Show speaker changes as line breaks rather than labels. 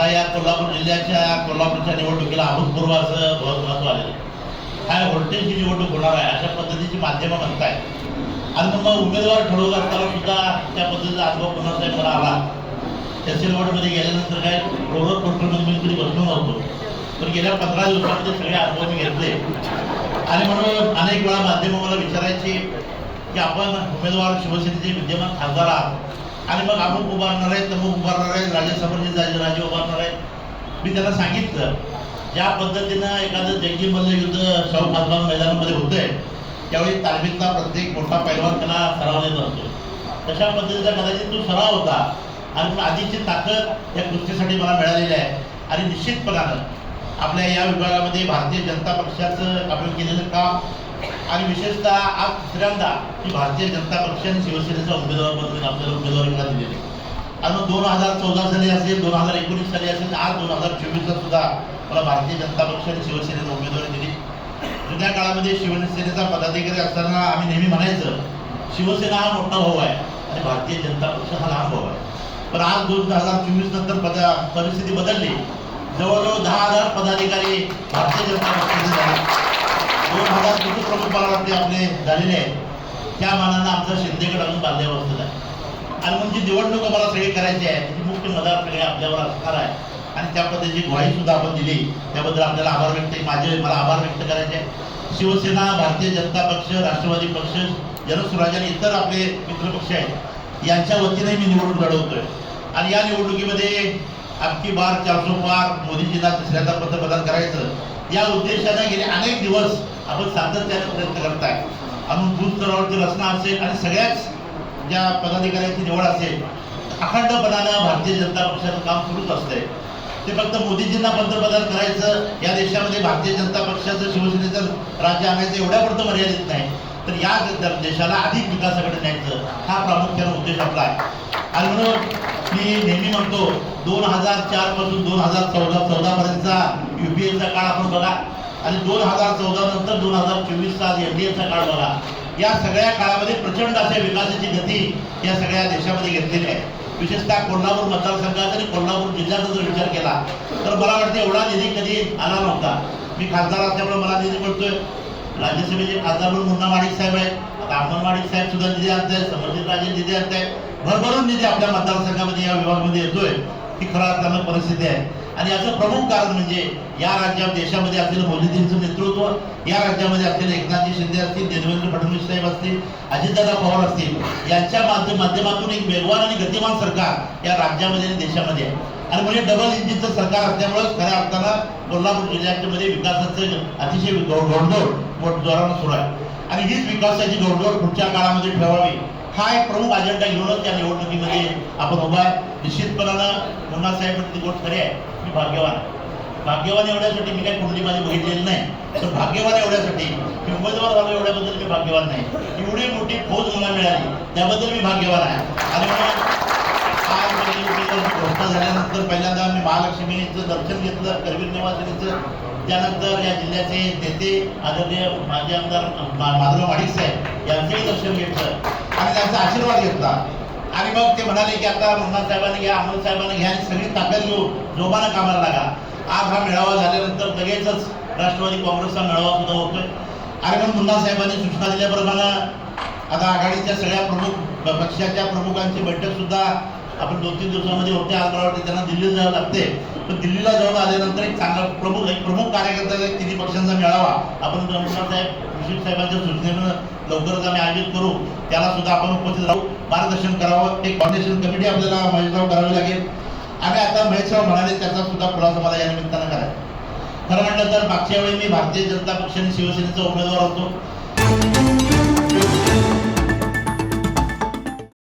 आता या कोल्हापूर जिल्ह्याच्या कोल्हापूरच्या निवडणुकीला अभूतपूर्व असं महत्त्व आलेलं आहे. काय व्होल्टेजची निवडणूक होणार आहे अशा पद्धतीची माध्यमं म्हणताय. आणि मग उमेदवार ठरवत असताना सुद्धा त्या पद्धतीचा अनुभव कोणाचा मला आला. तहसील वॉर्डमध्ये गेल्यानंतर काय रोलर कोस्टरमध्ये मी कधी बसलो नव्हतो, पण गेल्या 15 दिवसामध्ये सगळे अनुभव मी घेतले. आणि म्हणून अनेक वेळा माध्यमं मला विचारायची की आपण उमेदवार शिवसेनेचे विद्यमान खासदार आहात आणि मग अमुक उभारणार आहेत, तमुक उभारणार आहेत, राज्यसभेचे राजे उभारणार आहेत. मी त्यांना सांगितलं ज्या पद्धतीनं एखादं जंगी मल्लयुद्ध शाहू खासबाग मैदानामध्ये होतंय त्यावेळी तालमीतला प्रत्येक मोठा पैलवान त्याला सराव देत असतो. तशा पद्धतीचा कदाचित तो सराव होता आणि पण आधीची ताकद या कुस्तीसाठी मला मिळालेली आहे. आणि निश्चितपणानं आपल्या या विभागामध्ये भारतीय जनता पक्षाचं आपण केलेलं काम आणि विशेषतः आज तिसऱ्यांदा की भारतीय जनता पक्षाने शिवसेनेचा उमेदवार बनवून आपल्याला उमेदवारी मला दिलेली. आणि मग 2014 साली असेल, 2019 साली असेल, आज 2024ला सुद्धा मला भारतीय जनता पक्षाने शिवसेनेचा उमेदवारी दिली. जुन्या काळामध्ये शिवसेनेचा पदाधिकारी असताना आम्ही नेहमी म्हणायचं शिवसेना हा मोठा भाऊ आहे आणि भारतीय जनता पक्ष हा लहान भाऊ आहे. पण आज 2024 नंतर परिस्थिती बदलली. जवळजवळ 10,000 पदाधिकारी भारतीय जनता पक्षाचे झाले. 2,000 बुथ प्रमुख मला वाटते आपले झालेले आहेत. त्या मानानं आमचा शिंदेगड अजून बांधल्यावस्थेत आहे. आणि म्हणजे निवडणूक मला सगळी करायची आहे त्याची मुख्य मदत सगळे आपल्यावर असणार आहे. आणि त्या पद्धतीची ग्वाही सुद्धा आपण दिली, त्याबद्दल आपल्याला आभार मला आभार व्यक्त करायचे आहे. शिवसेना, भारतीय जनता पक्ष, राष्ट्रवादी पक्ष, जनसुराज्य आणि इतर आपले मित्रपक्ष आहेत यांच्या वतीने मी निवडणूक लढवतोय. आणि या निवडणुकीमध्ये अबकी बार 400 पार मोदीजींना तिसऱ्यांदा पंतप्रधान करायचं या उद्देशाने गेले अनेक दिवस आपण सातत्याने प्रयत्न करताय. आणि बूथ स्तरावरची रचना असेल आणि सगळ्याच ज्या पदाधिकाऱ्यांची निवड असेल अखंडपणानं भारतीय जनता पक्षाचं काम सुरूच असतंय. ते फक्त मोदीजींना पंतप्रधान करायचं या देशामध्ये भारतीय जनता पक्षाचं शिवसेनेचं राज्य आणायचं एवढ्यापुरतं मर्यादित नाही, तर या देशाला अधिक विकासाकडे न्यायचं हा प्रामुख्याने उद्देश आपला आहे. आणि म्हणून मी नेहमी म्हणतो 2004 पासून 2014 पर्यंतचा UPAचा काळ आपण बघा आणि 2014 नंतर 2024चा NDAचा काळ बघा. या सगळ्या काळामध्ये प्रचंड अशा विकासाची गती या सगळ्या देशामध्ये घेतलेली आहे. विशेषतः कोल्हापूर मतदारसंघाचा आणि कोल्हापूर जिल्ह्याचा जर विचार केला तर मला वाटतं एवढा निधी कधी आला नव्हता. मी खासदार असल्यामुळे मला निधी मिळतोय. राज्यसभेचे खासदार म्हणून मुन्ना माडिक साहेब आहेत, आता अमन माडिक साहेब सुद्धा निधी आणतायत, समरजित राजे निधी आणतायत. भरभरून निधी आपल्या मतदारसंघामध्ये या विभागामध्ये येतोय ही खरं अर्थानं परिस्थिती आहे. आणि याचं प्रमुख कारण म्हणजे या राज्यात देशामध्ये असलेलं मोदीजींचं नेतृत्व, या राज्यामध्ये असलेले एकनाथजी शिंदे असतील, देवेंद्र फडणवीस साहेब असतील, अजितदादा पवार असतील यांच्या माध्यमातून एक वेगवान आणि गतिमान सरकार या राज्यामध्ये आणि देशामध्ये आहे. आणि म्हणजे डबल इंजिनचं सरकार असल्यामुळेच खऱ्या अर्थानं कोल्हापूर जिल्ह्यामध्ये विकासाचं अतिशय घोडदौड जोरानं सुरू आहे. आणि हीच विकासाची घोडदौड पुढच्या काळामध्ये ठेवावी हा एक प्रमुख अजेंडा घेऊनच या निवडणुकीमध्ये आपण उभा आहे. निश्चितपणानं मुन्ना साहेब ती गोष्ट खरी आहे. मी भाग्यवान एवढ्यासाठी मी काही कुंडली माझी बघितलेली नाही, तर भाग्यवान एवढ्यासाठी मी उमेदवार झालो एवढ्याबद्दल मी भाग्यवान नाही. एवढी मोठी फौज मला मिळाली त्याबद्दल मी भाग्यवान आहे. आणि म्हणून आज घोषणा झाल्यानंतर पहिल्यांदा मी महालक्ष्मीचं दर्शन घेतलं, करवीर निवासिनीचं. त्यानंतर या जिल्ह्याचे नेते आदरणीय माजी आमदार माधवराव माडिक साहेब यांचंही दर्शन घेतलं आणि त्यांचा आशीर्वाद घेतला. आणि मग ते म्हणाले की आता मुन्ना साहेबांनी घ्या, अमोल साहेबांनी घ्या आणि सगळी ताकद घेऊन जोमानं कामाला लागा. आज हा मेळावा झाल्यानंतर लगेचच राष्ट्रवादी काँग्रेसचा मेळावा सुद्धा होतोय. आणि मग मुन्ना साहेबांनी सूचना दिल्याप्रमाणे आता आघाडीच्या सगळ्या प्रमुख पक्षाच्या प्रमुखांची बैठक सुद्धा आपण 2-3 दिवसामध्ये होते. आज मला वाटते त्यांना दिल्लीला जावं लागते, पण दिल्लीला जाऊन आल्यानंतर एक प्रमुख कार्यकर्त्याचा एक तिन्ही पक्षांचा मेळावा आपण मुन्ना साहेब कृषी साहेबांच्या सूचनेनं लवकरच आम्ही आयोजित करू. त्याला सुद्धा आपण उपस्थित राहू, मार्गदर्शन करावं. एक कॉर्डिनेशन कमिटी आपल्याला महेशराव करावी लागेल. आणि आता महेशराव म्हणाले त्याचा सुद्धा खुलासा मला या निमित्तानं करायचा. खरं म्हटलं तर मागच्या वेळी मी भारतीय जनता पक्ष आणि शिवसेनेचा उमेदवार होतो.